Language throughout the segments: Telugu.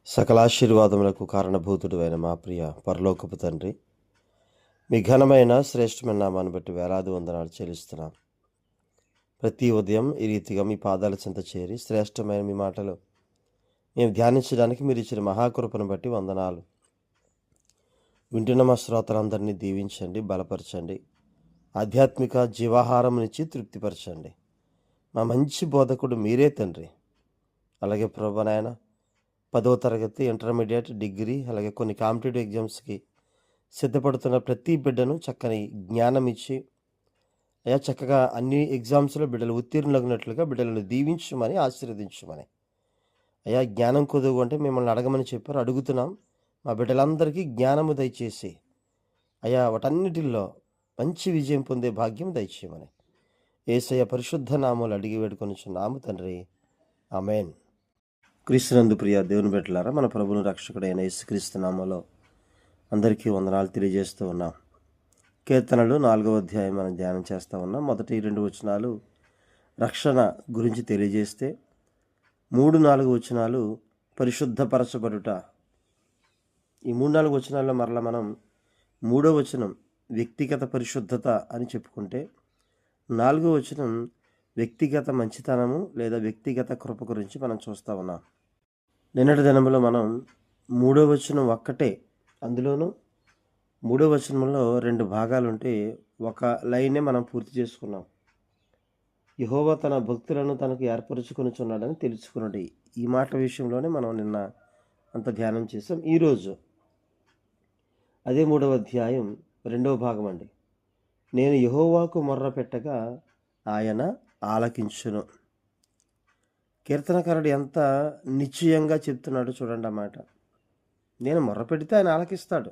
సకలాశీర్వాదములకు కారణభూతుడు అయిన మా ప్రియ పరలోకపు తండ్రి, మీ ఘనమైన శ్రేష్టమైన నామాన్ని బట్టి వేలాది వందనాలు చెల్లిస్తున్నాం. ప్రతి ఉదయం ఈ రీతిగా మీ పాదాల చెంత చేరి శ్రేష్టమైన మీ మాటలు మేము ధ్యానించడానికి మీరు ఇచ్చిన మహాకృపను బట్టి వందనాలు. వింటున్న మా శ్రోతలందరినీ దీవించండి, బలపరచండి, ఆధ్యాత్మిక జీవాహారం నుంచి తృప్తిపరచండి. మా మంచి బోధకుడు మీరే తండ్రి. అలాగే ప్రభు నాయన 10వ తరగతి, ఇంటర్మీడియట్, డిగ్రీ, అలాగే కొన్ని కాంపిటేటివ్ ఎగ్జామ్స్కి సిద్ధపడుతున్న ప్రతి బిడ్డను చక్కని జ్ఞానం ఇచ్చి అయ్యా చక్కగా అన్ని ఎగ్జామ్స్లో బిడ్డలు ఉత్తీర్ణులగినట్లుగా బిడ్డలను దీవించమని, ఆశీర్వదించమని. అయ్యా జ్ఞానం కొదువు అంటే మిమ్మల్ని అడగమని చెప్పారు, అడుగుతున్నాం. మా బిడ్డలందరికీ జ్ఞానము దయచేసి అయ్యా వాటన్నిటిల్లో మంచి విజయం పొందే భాగ్యం దయచేయమని యేసయ్య పరిశుద్ధ నామములు అడిగి వేడుకొనుచున్నాము తండ్రి, ఆమేన్. క్రీస్తునందు ప్రియ దేవుని బిడ్డలారా, మన ప్రభువును రక్షకుడైన యేసుక్రీస్తు నామములో అందరికీ వందనాలు తెలియజేస్తూ ఉన్నాం. కీర్తనలు 4వ అధ్యాయం మనం ధ్యానం చేస్తూ ఉన్నాం. మొదటి 2 వచనాలు రక్షణ గురించి తెలియజేస్తే 3-4 వచనాలు పరిశుద్ధపరచబడుట. ఈ 3-4 వచనాల్లో మరలా మనం 3వ వచనం వ్యక్తిగత పరిశుద్ధత అని చెప్పుకుంటే, 4వ వచనం వ్యక్తిగత మంచితనము లేదా వ్యక్తిగత కృప గురించి మనం చూస్తూ ఉన్నాం. నిన్నటి దినంలో మనం 3వ వచనం ఒక్కటే, అందులోనూ 3వ వచనంలో 2 భాగాలు ఉంటే ఒక లైనే మనం పూర్తి చేసుకున్నాం. యెహోవా తన భక్తులను తనకు ఏర్పరచుకొనుచున్నాడని తెలుసుకున్నది. ఈ మాట విషయంలోనే మనం నిన్న అంత ధ్యానం చేసాం. ఈరోజు అదే 3వ అధ్యాయం 2వ భాగం అండి. నేను యెహోవాకు మొర్ర పెట్టగా ఆయన ఆలకించును. కీర్తనకారుడు ఎంత నిశ్చయంగా చెప్తున్నాడు చూడండి అన్నమాట. నేను మొర్ర పెడితే ఆయన ఆలకిస్తాడు,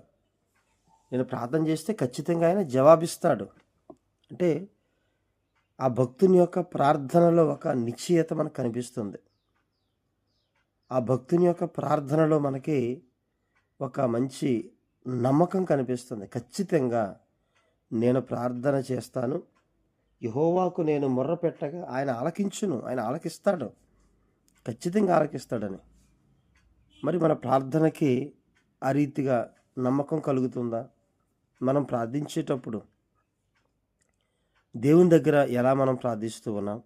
నేను ప్రార్థన చేస్తే ఖచ్చితంగా ఆయన జవాబిస్తాడు. అంటే ఆ భక్తుని యొక్క ప్రార్థనలో ఒక నిశ్చయత మనకు కనిపిస్తుంది. ఆ భక్తుని యొక్క ప్రార్థనలో మనకి ఒక మంచి నమ్మకం కనిపిస్తుంది. ఖచ్చితంగా నేను ప్రార్థన చేస్తాను, యెహోవాకు నేను మొర్ర పెట్టగా ఆయన ఆలకించును, ఆయన ఆలకిస్తాడు, ఖచ్చితంగా ఆలకిస్తాడని. మరి మన ప్రార్థనకి ఆ రీతిగా నమ్మకం కలుగుతుందా? మనం ప్రార్థించేటప్పుడు దేవుని దగ్గర ఎలా మనం ప్రార్థిస్తూ ఉన్నాం?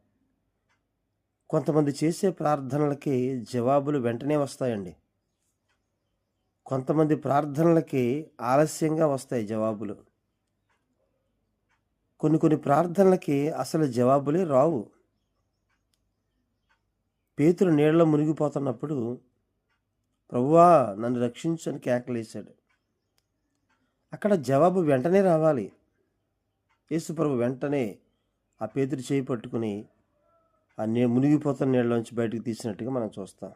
కొంతమంది చేసే ప్రార్థనలకి జవాబులు వెంటనే వస్తాయండి. కొంతమంది ప్రార్థనలకి ఆలస్యంగా వస్తాయి జవాబులు. కొన్ని ప్రార్థనలకి అసలు జవాబులే రావు. పేతురు నీళ్ళలో మునిగిపోతున్నప్పుడు ప్రభువా నన్ను రక్షించని కేకలేశాడు. అక్కడ జవాబు వెంటనే రావాలి. యేసు ప్రభు వెంటనే ఆ పేతురు చేయి పట్టుకుని ఆ మునిగిపోతున్న నీళ్ళలోంచి బయటకు తీసినట్టుగా మనం చూస్తాం.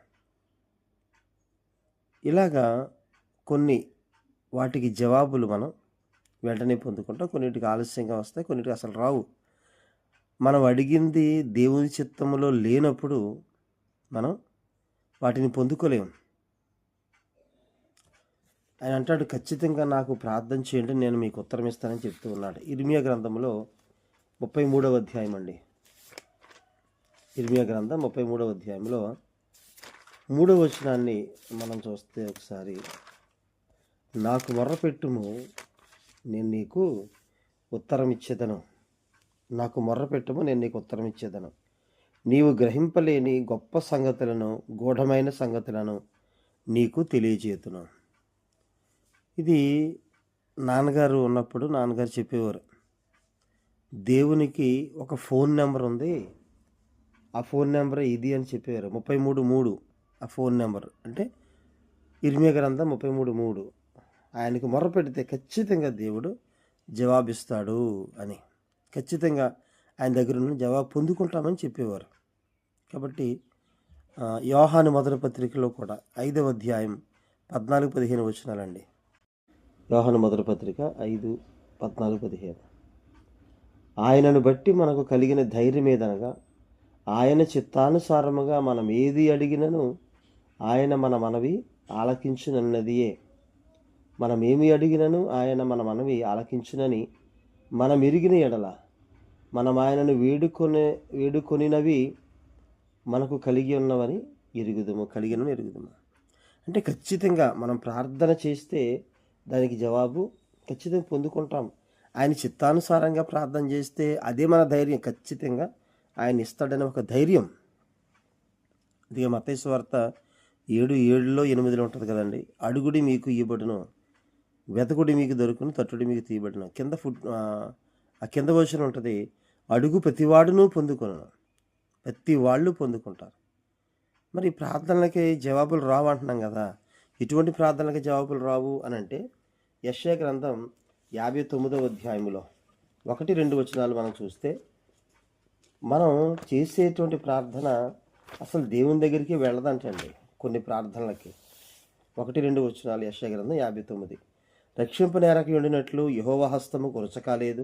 ఇలాగా కొన్ని వాటికి జవాబులు మనం వెంటనే పొందుకుంటాం, కొన్నిటికి ఆలస్యంగా వస్తాయి, కొన్నిటికి అసలు రావు. మనం అడిగింది దేవుని చిత్తములో లేనప్పుడు మనం వాటిని పొందుకోలేము. ఆయన అంటాడు, ఖచ్చితంగా నాకు ప్రార్థన చేయండి, నేను మీకు ఉత్తరం ఇస్తానని చెప్తూ ఉన్నాడు. ఇర్మియా గ్రంథంలో 33వ అధ్యాయం అండి. ఇర్మియా గ్రంథం 33వ అధ్యాయంలో 3వ వచనాన్ని మనం చూస్తే ఒకసారి, నాకు మొర్రపెట్టుము నేను నీకు ఉత్తరం ఇచ్చేదను, నాకు మొర్రపెట్టుము నేను నీకు ఉత్తరం ఇచ్చేదను, నీవు గ్రహింపలేని గొప్ప సంగతులను, గూఢమైన సంగతులను నీకు తెలియజేతును. ఇది నాన్నగారు ఉన్నప్పుడు నాన్నగారు చెప్పేవారు, దేవునికి ఒక ఫోన్ నెంబర్ ఉంది, ఆ ఫోన్ నెంబర్ ఇది అని చెప్పేవారు. 33:3 ఆ ఫోన్ నెంబర్. అంటే ఇర్మియా గ్రంథం 33:3. ఆయనకు మొర్ర పెడితే ఖచ్చితంగా దేవుడు జవాబిస్తాడు అని, ఖచ్చితంగా ఆయన దగ్గర ఉన్న జవాబు పొందుకుంటామని చెప్పేవారు. కాబట్టి యోహాను మొదటి పత్రికలో కూడా 5వ అధ్యాయం 14-15 వచనాలండి. యోహాను మొదటి పత్రిక 5:14-15. ఆయనను బట్టి మనకు కలిగిన ధైర్యం ఏదనగా, ఆయన చిత్తానుసారముగా మనం ఏది అడిగినను ఆయన మన మనవి ఆలకించునన్నదియే. మనం ఏమి అడిగినను ఆయన మన మనవి ఆలకించునని మనం ఎరిగిన ఎడల, మనం ఆయనను వేడుకొనినవి మనకు కలిగినవని ఎరుగుదుము. అంటే ఖచ్చితంగా మనం ప్రార్థన చేస్తే దానికి జవాబు ఖచ్చితంగా పొందుకుంటాం. ఆయన చిత్తానుసారంగా ప్రార్థన చేస్తే అదే మన ధైర్యం. ఖచ్చితంగా ఆయన ఇస్తాడనే ఒక ధైర్యం. ఇదిగో మత్తయి సువార్త 7:7లో 8లో ఉంటుంది కదండి. అడుగుడి మీకు ఇయ్యబడును, వెతకుడి మీకు దొరుకును, తట్టుడి మీకు తీయబడును. ఆ కింద వచనం ఉంటుంది, అడుగు ప్రతివాడును పొందుకొనును. ప్రతి వాళ్ళు పొందుకుంటారు. మరి ప్రార్థనలకి జవాబులు రావు అంటున్నాం కదా. ఎటువంటి ప్రార్థనలకి జవాబులు రావు అని అంటే యెషయా గ్రంథం 59వ అధ్యాయంలో 1-2 వచనాలు మనం చూస్తే, మనం చేసేటువంటి ప్రార్థన అసలు దేవుని దగ్గరికి వెళ్ళదంటండి. కొన్ని ప్రార్థనలకి 1-2 వచనాలు యెషయా గ్రంథం 59. రక్షింపనేరక ఉండినట్లు యెహోవా హస్తము కొరచకాలేదు,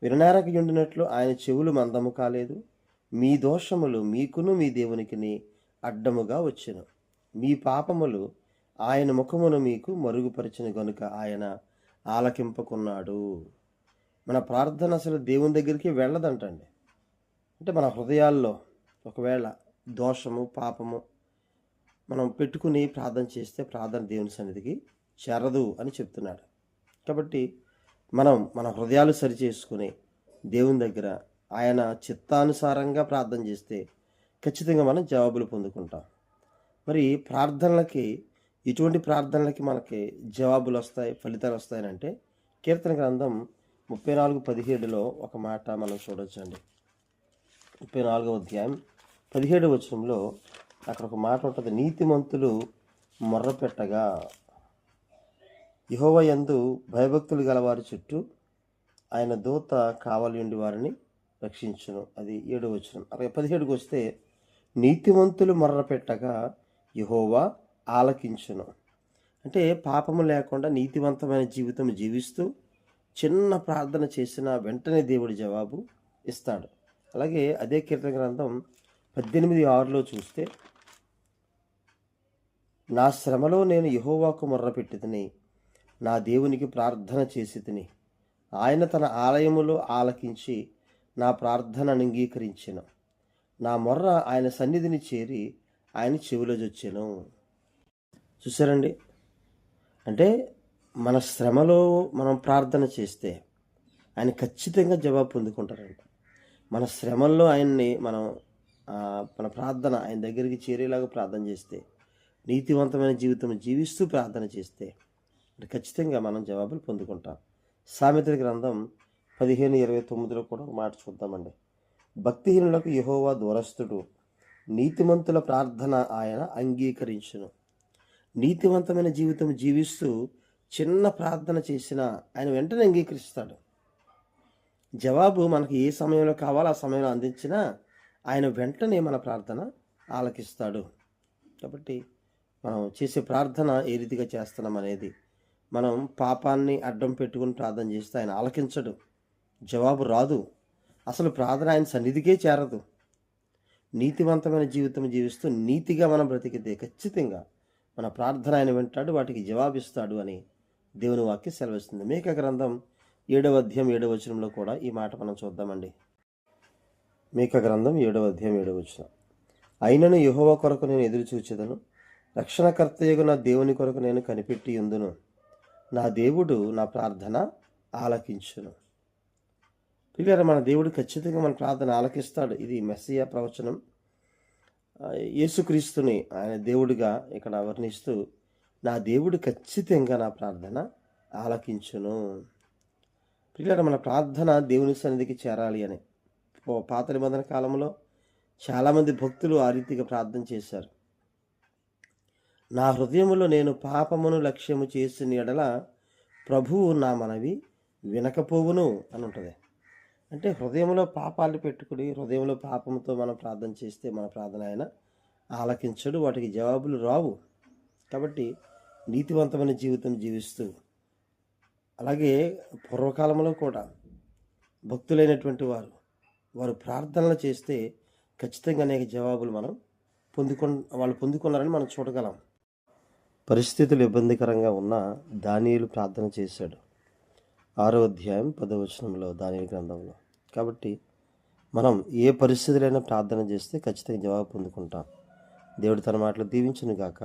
విననేరక ఉండినట్లు ఆయన చెవులు మందము కాలేదు. మీ దోషములు మీకును మీ దేవునికిని అడ్డముగా వచ్చెను. మీ పాపములు ఆయన ముఖమును మీకు మరుగుపరిచిన గనుక ఆయన ఆలకింపకున్నాడు. మన ప్రార్థన అసలు దేవుని దగ్గరికి వెళ్ళదంటండి. అంటే మన హృదయాల్లో ఒకవేళ దోషము, పాపము మనం పెట్టుకుని ప్రార్థన చేస్తే ప్రార్థన దేవుని సన్నిధికి చేరదు అని చెప్తున్నాడు. కాబట్టి మనం మన హృదయాలు సరిచేసుకుని దేవుని దగ్గర ఆయన చిత్తానుసారంగా ప్రార్థన చేస్తే ఖచ్చితంగా మనం జవాబులు పొందుకుంటాం. మరి ప్రార్థనలకి, ఇటువంటి ప్రార్థనలకి మనకి జవాబులు వస్తాయి, ఫలితాలు వస్తాయనంటే కీర్తన గ్రంథం 34:17లో ఒక మాట మనం చూడొచ్చండి. 34వ అధ్యాయం 17వ వచనంలో అక్కడ ఒక మాట ఉంటుంది, నీతిమంతులు మొర్రపెట్టగా యెహోవా యందు భయభక్తులు గలవారి చుట్టూ ఆయన దూత కావలి ఉండి వారిని రక్షించును. అది 7వ వచనం. అలాగే 17కి వస్తే, నీతిమంతులు మొర్రపెట్టగా యెహోవా ఆలకించును. అంటే పాపము లేకుండా నీతివంతమైన జీవితం జీవిస్తూ చిన్న ప్రార్థన చేసిన వెంటనే దేవుడి జవాబు ఇస్తాడు. అలాగే అదే కీర్తన గ్రంథం 18:6లో చూస్తే, నా శ్రమలో నేను యెహోవాకు మొర్రపెట్టితిని, నా దేవునికి ప్రార్థన చేసి తిని, ఆయన తన ఆలయములో ఆలకించి నా ప్రార్థనను అంగీకరించెను. నా మొర్ర ఆయన సన్నిధిని చేరి ఆయన చెవిలో జొచ్చెను. చూసారండి, అంటే మన శ్రమలో మనం ప్రార్థన చేస్తే ఆయన ఖచ్చితంగా జవాబు పొందుకుంటారంట. మన శ్రమల్లో ఆయన్ని మన ప్రార్థన ఆయన దగ్గరికి చేరేలాగా ప్రార్థన చేస్తే, నీతివంతమైన జీవితం జీవిస్తూ ప్రార్థన చేస్తే ఖచ్చితంగా మనం జవాబులు పొందుకుంటాం. సామెతల గ్రంథం 15:29లో కూడా ఒక మాట చూద్దామండి. భక్తిహీనులకు యెహోవా దూరస్థుడు, నీతిమంతుల ప్రార్థన ఆయన అంగీకరించును. నీతివంతమైన జీవితం జీవిస్తూ చిన్న ప్రార్థన చేసినా ఆయన వెంటనే అంగీకరిస్తాడు. జవాబు మనకి ఏ సమయంలో కావాలో ఆ సమయంలో అందించినా ఆయన వెంటనే మన ప్రార్థన ఆలకిస్తాడు. కాబట్టి మనం చేసే ప్రార్థన ఏ రీతిగా చేస్తున్నాం అనేది, మనం పాపాన్ని అడ్డం పెట్టుకుని ప్రార్థన చేస్తే ఆయన ఆలకించడు, జవాబు రాదు, అసలు ప్రార్థన ఆయన సన్నిధికే చేరదు. నీతివంతమైన జీవితం జీవిస్తూ నీతిగా మనం బ్రతికితే ఖచ్చితంగా మన ప్రార్థన ఆయన వింటాడు, వాటికి జవాబిస్తాడు అని దేవుని వాక్యం సెలవిస్తుంది. మీకా గ్రంథం 7వ అధ్యాయం 7వ వచనంలో కూడా ఈ మాట మనం చూద్దామండి. మీకా గ్రంథం 7వ అధ్యాయం 7వ వచనం, అయినను యెహోవా కొరకు నేను ఎదురు చూచెదను, రక్షణకర్తయగు నా దేవుని కొరకు నేను కనిపెట్టి ఉందును, నా దేవుడు నా ప్రార్థన ఆలకించును. పిల్లలు, మన దేవుడు ఖచ్చితంగా మన ప్రార్థన ఆలకిస్తాడు. ఇది మెస్సియా ప్రవచనం. యేసుక్రీస్తుని ఆయన దేవుడిగా ఇక్కడ వర్ణిస్తూ, నా దేవుడు ఖచ్చితంగా నా ప్రార్థన ఆలకించును. పిల్లలు, మన ప్రార్థన దేవుని సన్నిధికి చేరాలి అని పాత నిబంధన కాలంలో చాలామంది భక్తులు ఆ రీతిగా ప్రార్థన చేశారు. నా హృదయములో నేను పాపమును లక్ష్యము చేసిన ఎడల ప్రభువు నా మనవి వినకపోవును అని ఉంటుంది. అంటే హృదయంలో పాపాలు పెట్టుకుని హృదయంలో పాపంతో మనం ప్రార్థన చేస్తే మన ప్రార్థన ఆయన ఆలకించడు, వాటికి జవాబులు రావు. కాబట్టి నీతివంతమైన జీవితం జీవిస్తూ, అలాగే పూర్వకాలంలో కూడా భక్తులైనటువంటి వారు ప్రార్థనలు చేస్తే ఖచ్చితంగా అనేక జవాబులు వాళ్ళు పొందుకున్నారని మనం చూడగలం. పరిస్థితులు ఇబ్బందికరంగా ఉన్న దానియేలు ప్రార్థన చేశాడు. 6వ అధ్యాయం 10వ వచనంలో దానియేలు గ్రంథంలో. కాబట్టి మనం ఏ పరిస్థితులైనా ప్రార్థన చేస్తే ఖచ్చితంగా జవాబు పొందుకుంటాం. దేవుడు తన మాటలు దీవించును గాక.